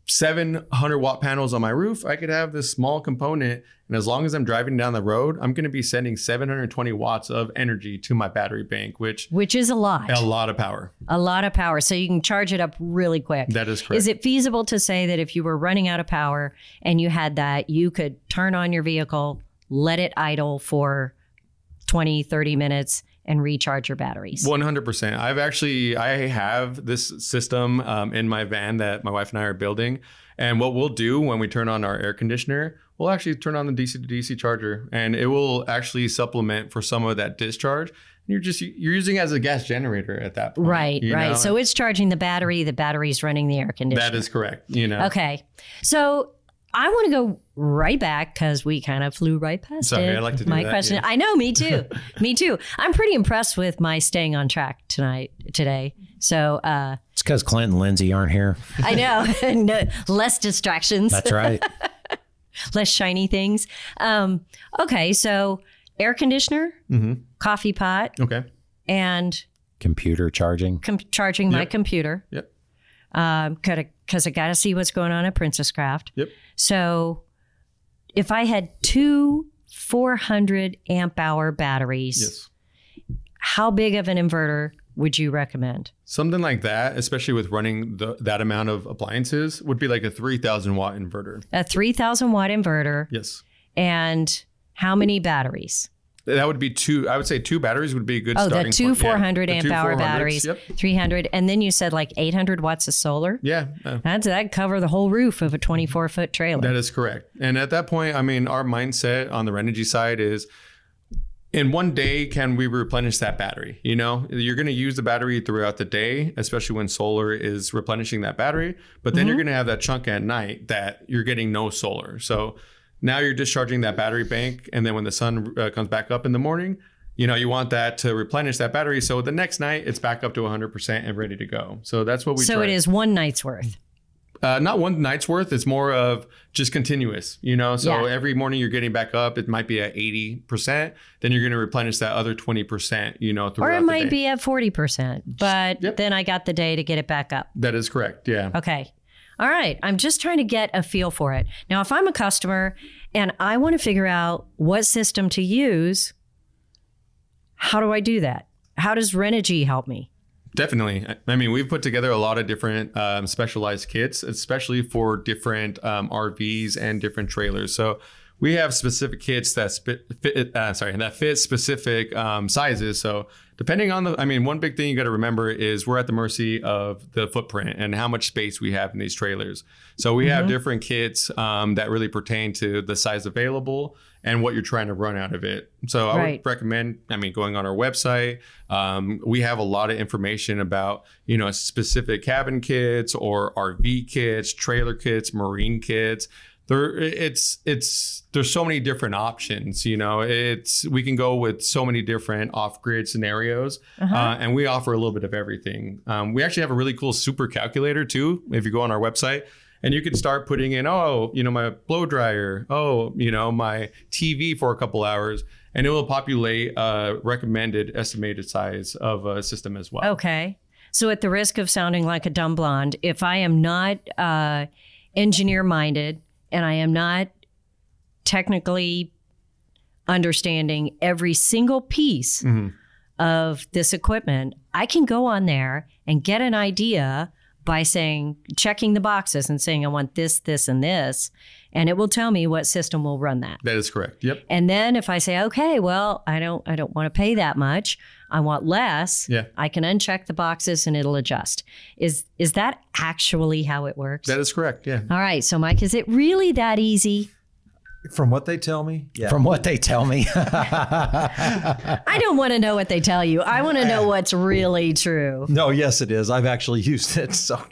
700 watt panels on my roof, I could have this small component, and as long as I'm driving down the road, I'm going to be sending 720 watts of energy to my battery bank, which is a lot of power. A lot of power. So you can charge it up really quick. That is correct. Is it feasible to say that if you were running out of power and you had that, you could turn on your vehicle, let it idle for 20, 30 minutes, and recharge your batteries? 100%. I have this system in my van that my wife and I are building. And what we'll do when we turn on our air conditioner, we'll actually turn on the DC to DC charger, and it will actually supplement for some of that discharge. You're using it as a gas generator at that point. Right. So it's charging the battery's running the air conditioner. That is correct. Okay. So I want to go right back because we kind of flew right past it. Sorry, I like to do my that, question. yeah. I know, me too. Me too. I'm pretty impressed with my staying on track today. So it's because Clint and Lindsay aren't here. I know. No, less distractions. That's right. Less shiny things. Okay, so air conditioner, coffee pot, and computer charging. Charging my computer. Yep. Because I got to see what's going on at Princess Craft. Yep. So if I had two 400 amp hour batteries, how big of an inverter would you recommend? Something like that, especially with running that amount of appliances, would be like a 3,000 watt inverter. A 3,000 watt inverter. Yes. And how many batteries? That would be two. I would say 2 batteries would be a good starting point. Oh, the two 400 The amp two hour 400s, batteries, yep. 300. And then you said like 800 watts of solar. Yeah. That'd cover the whole roof of a 24-foot trailer. That is correct. And at that point, I mean, our mindset on the Renogy side is, in one day, can we replenish that battery? You know, you're going to use the battery throughout the day, especially when solar is replenishing that battery. But then you're going to have that chunk at night that you're getting no solar. So now you're discharging that battery bank. And then when the sun comes back up in the morning, you know, you want that to replenish that battery. So the next night it's back up to 100% and ready to go. So that's what we So try. it is one night's worth. Not one night's worth. It's more of just continuous, you know? So Yeah. every morning you're getting back up. It might be at 80%. Then you're going to replenish that other 20%, you know, throughout Or it the might day. be at 40%. But Yep. then I got the day to get it back up. That is correct. Yeah. Okay. All right. I'm just trying to get a feel for it. Now, if I'm a customer and I want to figure out what system to use, how do I do that? How does Renogy help me? Definitely. I mean, we've put together a lot of different specialized kits, especially for different RVs and different trailers. So we have specific kits that fit specific sizes. So depending on one big thing you got to remember is we're at the mercy of the footprint and how much space we have in these trailers. So we have different kits that really pertain to the size available and what you're trying to run out of it. So I would recommend, going on our website. We have a lot of information about, you know, specific cabin kits or RV kits, trailer kits, marine kits. There's so many different options, you know. We can go with so many different off-grid scenarios, and we offer a little bit of everything. We actually have a really cool super calculator too. If you go on our website, and you can start putting in, my blow dryer, my TV for a couple hours, and it will populate a recommended estimated size of a system as well. Okay. So at the risk of sounding like a dumb blonde, if I am not engineer minded and I am not technically understanding every single piece of this equipment, I can go on there and get an idea by checking the boxes and saying, I want this, this, and this, and it will tell me what system will run that. That is correct. Yep. And then if I say, okay, well, I don't want to pay that much, I want less, I can uncheck the boxes and it'll adjust. Is that actually how it works? That is correct. Yeah. All right. So Mike, is it really that easy? From what they tell me, yeah. From what they tell me. I don't want to know what they tell you. I want to know what's really true. No, yes, it is. I've actually used it, so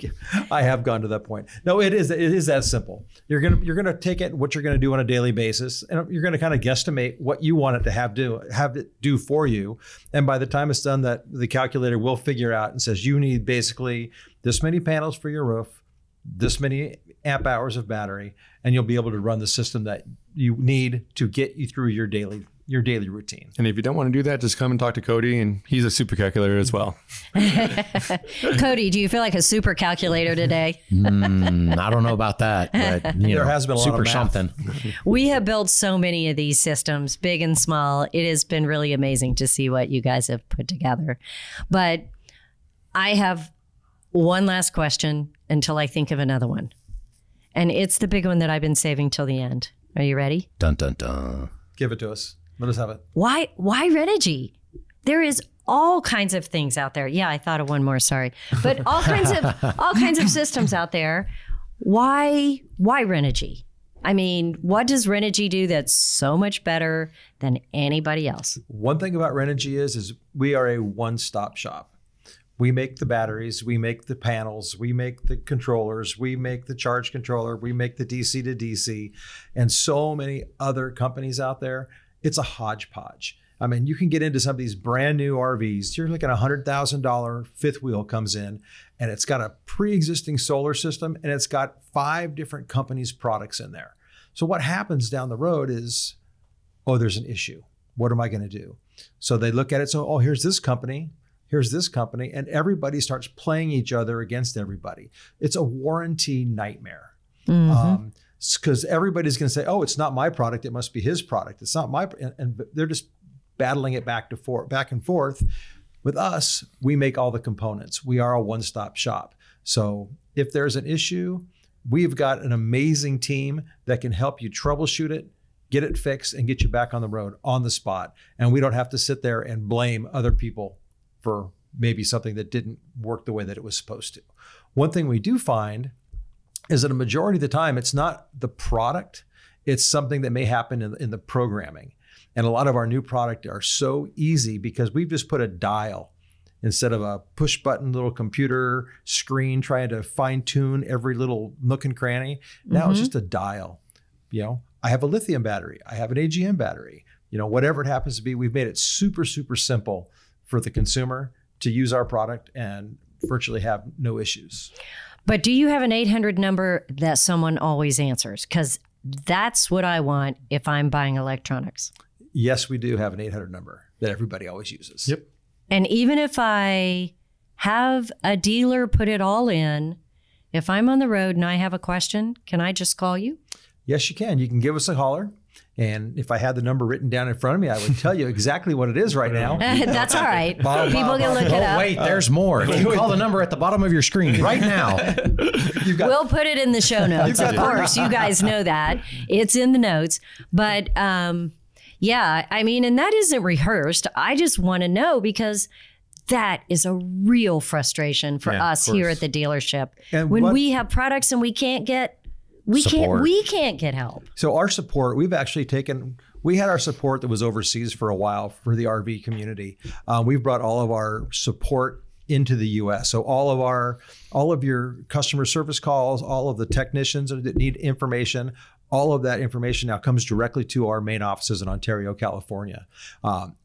I have gone to that point. No, it is. It is that simple. You're gonna take it, what you're gonna do on a daily basis, and you're gonna kind of guesstimate what you want it to have it do for you. And by the time it's done, that the calculator will figure out and says you need basically this many panels for your roof, this many amp hours of battery, and you'll be able to run the system that you need to get you through your daily routine. And if you don't want to do that, just come and talk to Cody, and he's a super calculator as well. Cody, do you feel like a super calculator today? I don't know about that, but There has been a lot of super math. something. We have built so many of these systems, big and small. It has been really amazing to see what you guys have put together. But I have one last question until I think of another one. And it's the big one that I've been saving till the end. Are you ready? Dun, dun, dun. Give it to us. Let us have it. Why Renogy? There is all kinds of things out there. Yeah, I thought of one more, sorry. But all kinds of systems out there. Why Renogy? I mean, what does Renogy do that's so much better than anybody else? One thing about Renogy is we are a one-stop shop. We make the batteries, we make the panels, we make the controllers, we make the charge controller, we make the DC to DC, and so many other companies out there. It's a hodgepodge. I mean, you can get into some of these brand new RVs. You're looking at $100,000 fifth wheel comes in, and it's got a pre-existing solar system, and it's got 5 different companies' products in there. So what happens down the road is, there's an issue. What am I going to do? So they look at it. So, here's this company, and everybody starts playing each other against everybody. It's a warranty nightmare. Because everybody's going to say, it's not my product, it must be his product. It's not my, and they're just battling it back and forth. With us, we make all the components. We are a one-stop shop. So if there's an issue, we've got an amazing team that can help you troubleshoot it, get it fixed, and get you back on the road on the spot. And we don't have to sit there and blame other people for maybe something that didn't work the way that it was supposed to. One thing we do find is that a majority of the time, it's not the product, it's something that may happen in the programming. And a lot of our new product are so easy because we've just put a dial instead of a push button little computer screen trying to fine tune every little nook and cranny. Now it's just a dial. You know, I have a lithium battery, I have an AGM battery, you know, whatever it happens to be, we've made it super, super simple for the consumer to use our product and virtually have no issues. But do you have an 800 number that someone always answers? Because that's what I want if I'm buying electronics. Yes, we do have an 800 number that everybody always uses. Yep. And even if I have a dealer put it all in, if I'm on the road and I have a question, can I just call you? Yes, you can. You can give us a holler. And if I had the number written down in front of me, I would tell you exactly what it is right now. That's all right. People can look it up. Wait, there's more. If you call the number at the bottom of your screen right now. We'll put it in the show notes. Of course, you guys know that. It's in the notes. But yeah, I mean, and that isn't rehearsed. I just want to know because that is a real frustration for us here at the dealership. And when we have products and we can't get we can't get help. So our support, we've actually we had our support that was overseas for a while for the RV community. We've brought all of our support into the US. So all of your customer service calls, all of the technicians that need information, all of that information now comes directly to our main offices in Ontario, California.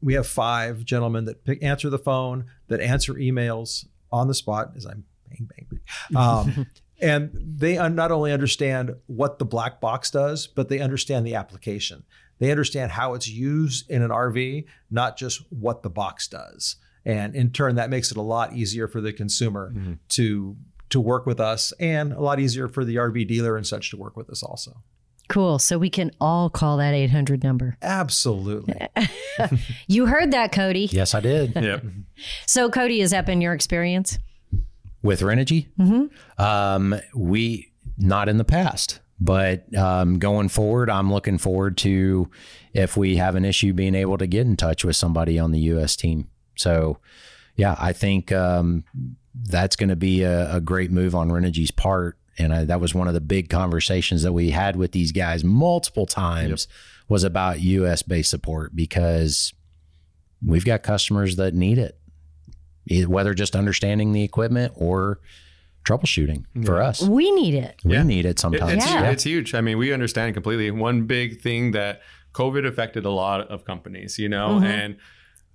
We have 5 gentlemen that answer the phone, that answer emails on the spot as I'm bang, bang, bang. And they not only understand what the black box does, but they understand the application. They understand how it's used in an RV, not just what the box does. And in turn, that makes it a lot easier for the consumer to work with us, and a lot easier for the RV dealer and such to work with us also. Cool. So we can all call that 800 number. Absolutely. You heard that, Cody. Yes, I did. Yep. So Cody, has that been your experience? With Renogy? We, not in the past, but going forward, I'm looking forward to, if we have an issue, being able to get in touch with somebody on the US team. So yeah, I think that's going to be a great move on Renogy's part. And that was one of the big conversations that we had with these guys multiple times was about US based support, because we've got customers that need it, whether just understanding the equipment or troubleshooting for us. We need it. We need it sometimes. It's huge. I mean, we understand completely. One big thing that COVID affected a lot of companies, you know, and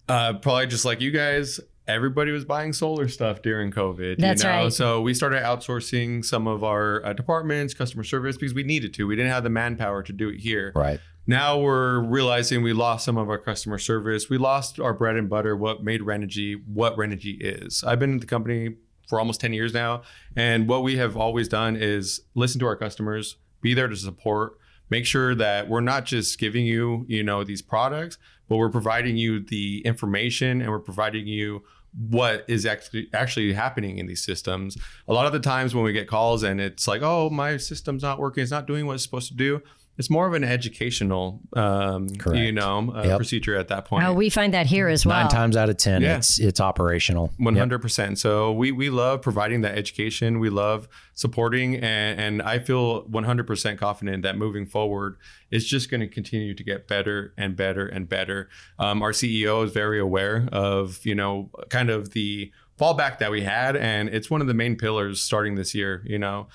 probably just like you guys, everybody was buying solar stuff during COVID. That's right. So we started outsourcing some of our departments, customer service, because we needed to. We didn't have the manpower to do it here. Right. Now we're realizing we lost some of our customer service. We lost our bread and butter, what made Renogy what Renogy is. I've been at the company for almost 10 years now. And what we have always done is listen to our customers, be there to support, make sure that we're not just giving you, you know, these products, but we're providing you the information, and we're providing you what is actually happening in these systems. A lot of the times when we get calls and it's like, oh, my system's not working, it's not doing what it's supposed to do, it's more of an educational, procedure at that point. Oh, we find that here as well. 9 times out of 10, it's operational. 100%. So we love providing that education. We love supporting, and I feel 100% confident that moving forward, it's just going to continue to get better and better and better. Our CEO is very aware of, you know, kind of the fallback that we had, and it's one of the main pillars starting this year. You know,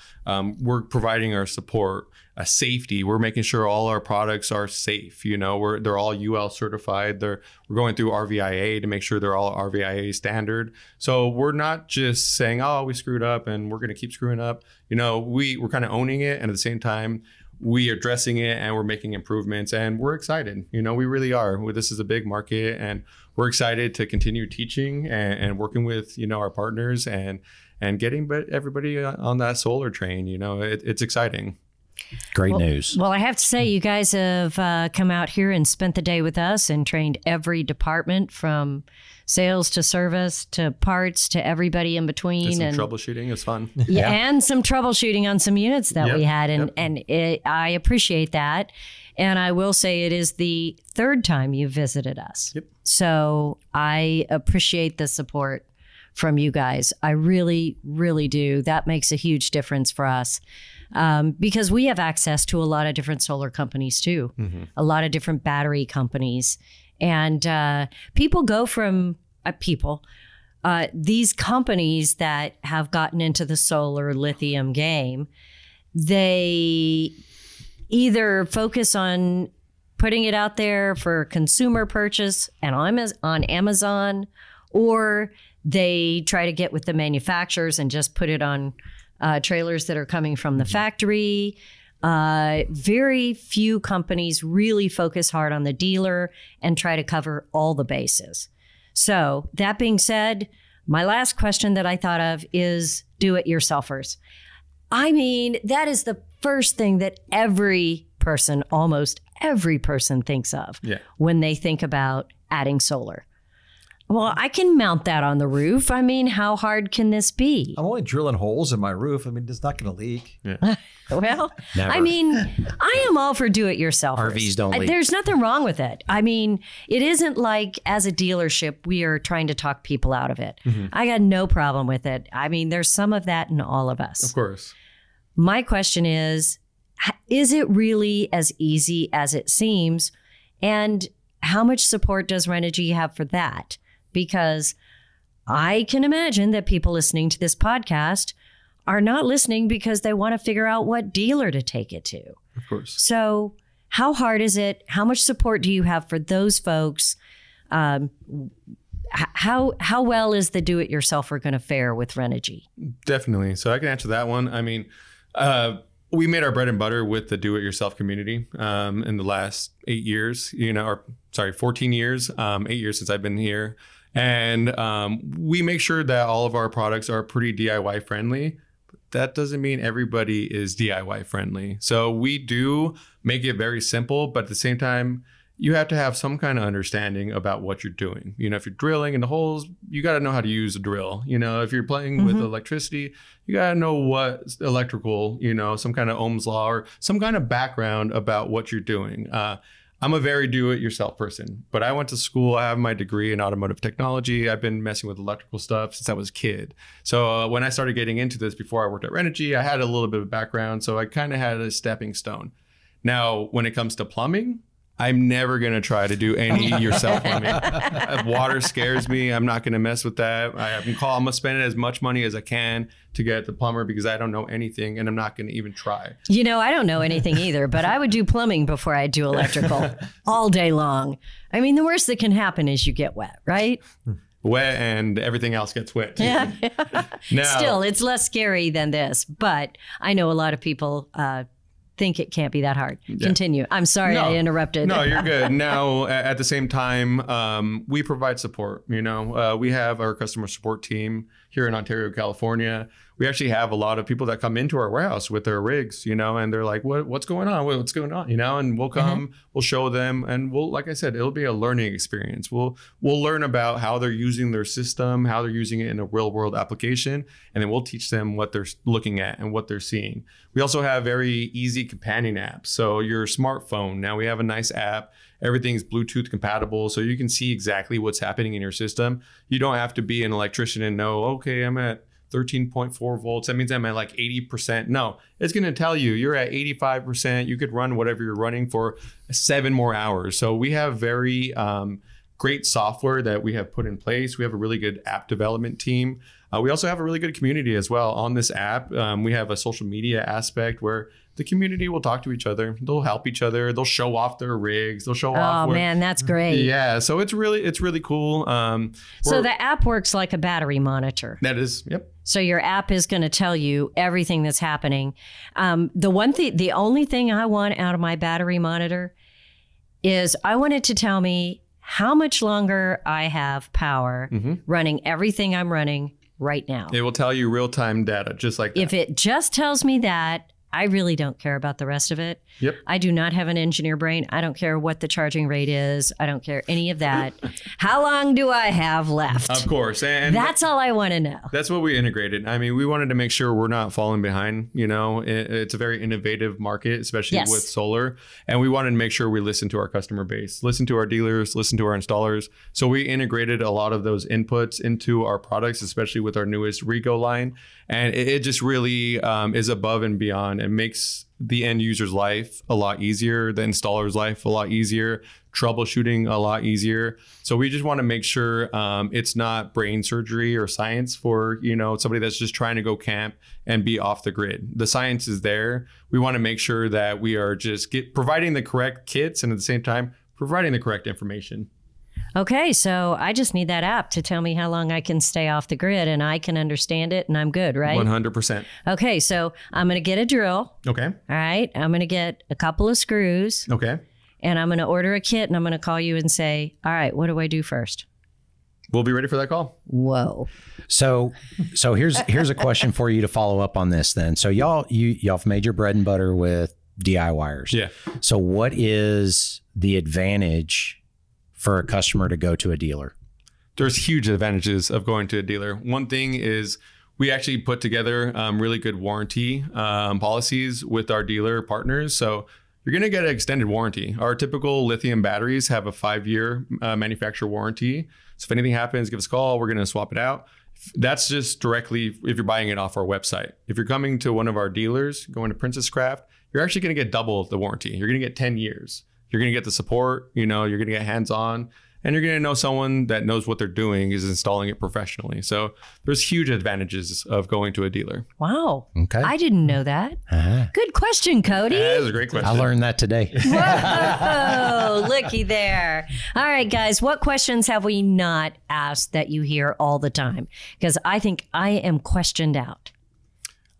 we're providing our support, safety. We're making sure all our products are safe. You know, they're all UL certified. We're going through RVIA to make sure they're all RVIA standard. So we're not just saying, oh, we screwed up and we're going to keep screwing up. You know, we're kind of owning it, and at the same time, we are addressing it, and we're making improvements, and we're excited. You know, we really are. This is a big market, and we're excited to continue teaching and working with, you know, our partners and getting everybody on that solar train. You know, it's exciting. Great news. Well, I have to say, you guys have come out here and spent the day with us and trained every department from sales to service to parts to everybody in between. Did some and troubleshooting. It's fun. yeah, and some troubleshooting on some units that we had. And I appreciate that. And I will say it is the third time you visited us. Yep. So I appreciate the support from you guys. I really, really do. That makes a huge difference for us. Because we have access to a lot of different solar companies too, a lot of different battery companies. And people go from these companies that have gotten into the solar lithium game, they either focus on putting it out there for consumer purchase and on Amazon, or they try to get with the manufacturers and just put it on trailers that are coming from the factory. Very few companies really focus hard on the dealer and try to cover all the bases. So that being said, my last question that I thought of is do-it-yourselfers. I mean, that is the first thing that almost every person thinks of when they think about adding solar. Well, I can mount that on the roof. I mean, how hard can this be? I'm only drilling holes in my roof. I mean, it's not going to leak. Yeah. Well, Never. I mean, I am all for do-it-yourselfers. RVs don't leak. There's nothing wrong with it. I mean, it isn't like as a dealership, we are trying to talk people out of it. I got no problem with it. I mean, there's some of that in all of us. Of course. My question is it really as easy as it seems? And how much support does Renogy have for that? Because I can imagine that people listening to this podcast are not listening because they want to figure out what dealer to take it to. Of course. So how hard is it? How much support do you have for those folks? How well is the do-it-yourselfer going to fare with Renogy? Definitely. So I can answer that one. I mean, we made our bread and butter with the do-it-yourself community in the last 8 years, 14 years, 8 years since I've been here. And we make sure that all of our products are pretty DIY friendly. But that doesn't mean everybody is DIY friendly. So we do make it very simple, but at the same time, you have to have some kind of understanding about what you're doing. If you're drilling in the holes, you got to know how to use a drill. If you're playing with electricity, you got to know what electrical, some kind of Ohm's law or some kind of background about what you're doing. I'm a very do-it-yourself person, but I went to school. I have my degree in automotive technology. I've been messing with electrical stuff since I was a kid. So when I started getting into this before I worked at Renogy, I had a little bit of background. So I kind of had a stepping stone. Now, when it comes to plumbing, I'm never going to try to do any yourself plumbing. Water scares me. I'm not going to mess with that. I'm going to spend as much money as I can to get the plumber because I don't know anything and I'm not going to even try. I don't know anything either, but I would do plumbing before I do electrical all day long. I mean, the worst that can happen is you get wet, right? Wet and everything else gets wet too. Yeah. Now, Still, it's less scary than this, but I know a lot of people think it can't be that hard. Continue. I'm sorry I interrupted. No, you're good. Now, at the same time, we provide support. We have our customer support team here in Ontario, California. We actually have a lot of people that come into our warehouse with their rigs, and they're like, what's going on? What's going on? And we'll come, we'll show them, and like I said, it'll be a learning experience. We'll learn about how they're using their system, how they're using it in a real world application, and then we'll teach them what they're looking at and what they're seeing. We also have very easy companion apps. So your smartphone, now we have a nice app. Everything's Bluetooth compatible, so you can see exactly what's happening in your system. You don't have to be an electrician and know, okay, I'm at 13.4 volts. That means I'm at like 80%. No, it's going to tell you you're at 85%. You could run whatever you're running for 7 more hours. So we have very great software that we have put in place. We have a really good app development team. We also have a really good community as well on this app. We have a social media aspect where the community will talk to each other. They'll help each other. They'll show off their rigs. They'll show off. Oh man, that's great. Yeah, so it's really cool. So the app works like a battery monitor. That is, yep. So your app is going to tell you everything that's happening. The only thing I want out of my battery monitor is I want it to tell me how much longer I have power running everything I'm running right now. It will tell you real-time data, just like that. If it just tells me that, I really don't care about the rest of it. Yep. I do not have an engineer brain. I don't care what the charging rate is. I don't care any of that. How long do I have left? Of course. And that's all I want to know. That's what we integrated. I mean, we wanted to make sure we're not falling behind. You know, it's a very innovative market, especially with solar. And we wanted to make sure we listen to our customer base, listen to our dealers, listen to our installers. So we integrated a lot of those inputs into our products, especially with our newest Rico line. And it just really is above and beyond and makes the end user's life a lot easier, the installer's life a lot easier, troubleshooting a lot easier. So we just want to make sure it's not brain surgery or science for, you know, somebody that's just trying to go camp and be off the grid. The science is there. We want to make sure that we are just providing the correct kits and at the same time providing the correct information. Okay, so I just need that app to tell me how long I can stay off the grid and I can understand it and I'm good, right? 100%. Okay, so I'm going to get a drill. Okay. All right, I'm going to get a couple of screws. Okay. And I'm going to order a kit and I'm going to call you and say, all right, what do I do first? We'll be ready for that call. Whoa. So here's a question for you to follow up on this then. So y'all made your bread and butter with DIYers. Yeah. So what is the advantage for a customer to go to a dealer? There's huge advantages of going to a dealer. One thing is we actually put together really good warranty policies with our dealer partners. So you're going to get an extended warranty. Our typical lithium batteries have a 5-year manufacturer warranty. So if anything happens, give us a call. We're going to swap it out. That's just directly if you're buying it off our website. If you're coming to one of our dealers, going to Princess Craft, you're actually going to get double the warranty. You're going to get 10 years. You're going to get the support, you know, you're going to get hands-on, and you're going to know someone that knows what they're doing is installing it professionally. So there's huge advantages of going to a dealer. Wow. Okay. I didn't know that. Good question, Cody. That was a great question. I learned that today. Whoa, looky there. All right, guys, what questions have we not asked that you hear all the time? Because I think I am questioned out.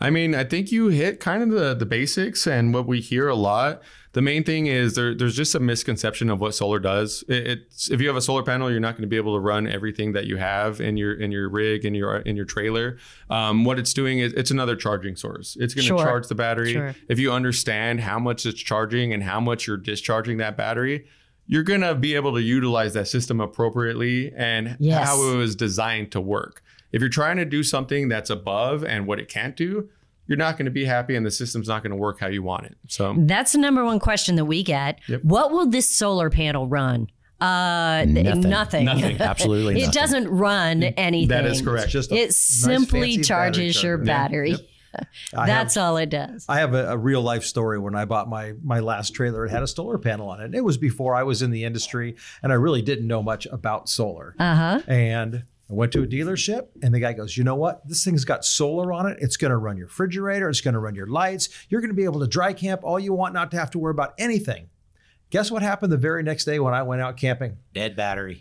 I mean, I think you hit kind of the basics and what we hear a lot. The main thing is there's just a misconception of what solar does. It's if you have a solar panel, you're not going to be able to run everything that you have in your rig and your trailer. What it's doing is it's another charging source. It's going to charge the battery. Sure. If you understand how much it's charging and how much you're discharging that battery, you're going to be able to utilize that system appropriately and how it was designed to work. If you're trying to do something that's above and what it can't do, you're not going to be happy and the system's not going to work how you want it. So that's the number one question that we get. Yep. What will this solar panel run? Nothing. Absolutely nothing. It doesn't run anything. That is correct. It simply charges your battery. Yep. That's all it does. I have a real life story. When I bought my last trailer, it had a solar panel on it. It was before I was in the industry and I really didn't know much about solar. And I went to a dealership and the guy goes, you know what? This thing's got solar on it. It's going to run your refrigerator. It's going to run your lights. You're going to be able to dry camp all you want, not to have to worry about anything. Guess what happened the very next day when I went out camping? Dead battery.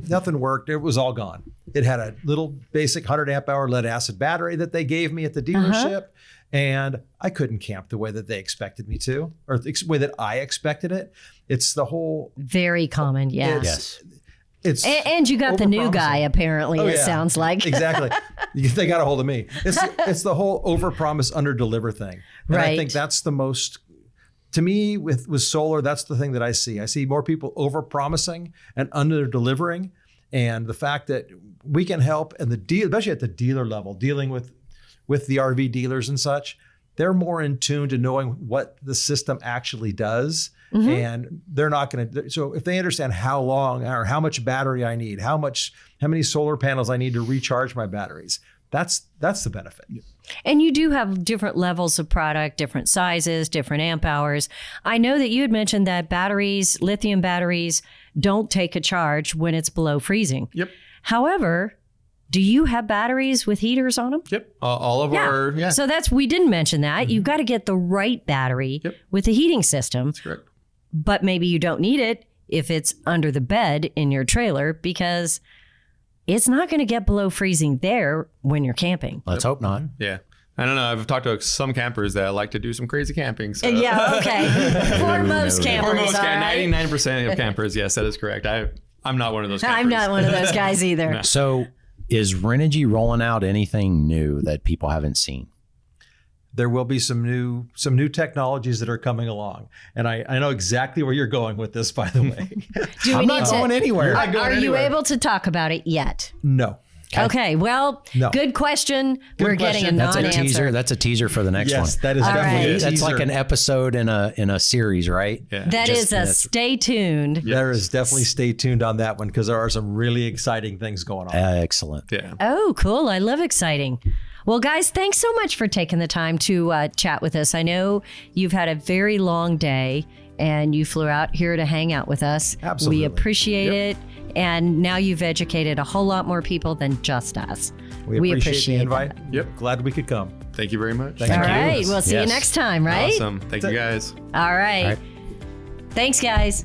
Nothing worked. It was all gone. It had a little basic 100 amp hour lead acid battery that they gave me at the dealership. And I couldn't camp the way that they expected me to, or the way that I expected it. It's the whole... Very common, Yes. And you got the new guy, apparently, it sounds like. Exactly. They got a hold of me. It's the whole overpromise, underdeliver thing. And I think that's the most, to me, with solar, that's the thing that I see. I see more people overpromising and underdelivering. And the fact that we can help, and especially at the dealer level, dealing with the RV dealers and such, they're more in tune to knowing what the system actually does. And they're not going to. So if they understand how long or how much battery I need, how many solar panels I need to recharge my batteries, that's the benefit. And you do have different levels of product, different sizes, different amp hours. I know that you had mentioned that lithium batteries, don't take a charge when it's below freezing. Yep. However, do you have batteries with heaters on them? Yep. All of our, So we didn't mention that. You've got to get the right battery with a heating system. That's correct. But maybe you don't need it if it's under the bed in your trailer because it's not going to get below freezing there when you're camping. Let's hope not. Yeah. I don't know. I've talked to some campers that like to do some crazy camping. So. Yeah, okay. For most campers, For most, 99% of campers, yes, that is correct. I'm not one of those campers. I'm not one of those guys either. No. So is Renogy rolling out anything new that people haven't seen? there will be some new technologies that are coming along. And I know exactly where you're going with this, by the way. Do we I'm need not going anywhere. Not going Are you anywhere. able to talk about it yet? No. Okay. Well, No. good question. We're getting a question. That's a non-answer. teaser. That's a teaser for the next Yes, one. that is All definitely right. a That's like teaser. an episode in a series, right? Yeah. That is a stay tuned. There is definitely stay tuned on that one because there are some really exciting things going on. Excellent. Yeah. Oh, cool. I love exciting. Well, guys, thanks so much for taking the time to chat with us. I know you've had a very long day and you flew out here to hang out with us. Absolutely. We appreciate it. And now you've educated a whole lot more people than just us. We appreciate the invite. that. Yep. Glad we could come. Thank you very much. Thank All you. right. We'll see you Yes. next time, right? Awesome. Thank you guys. All right. All right. Thanks, guys.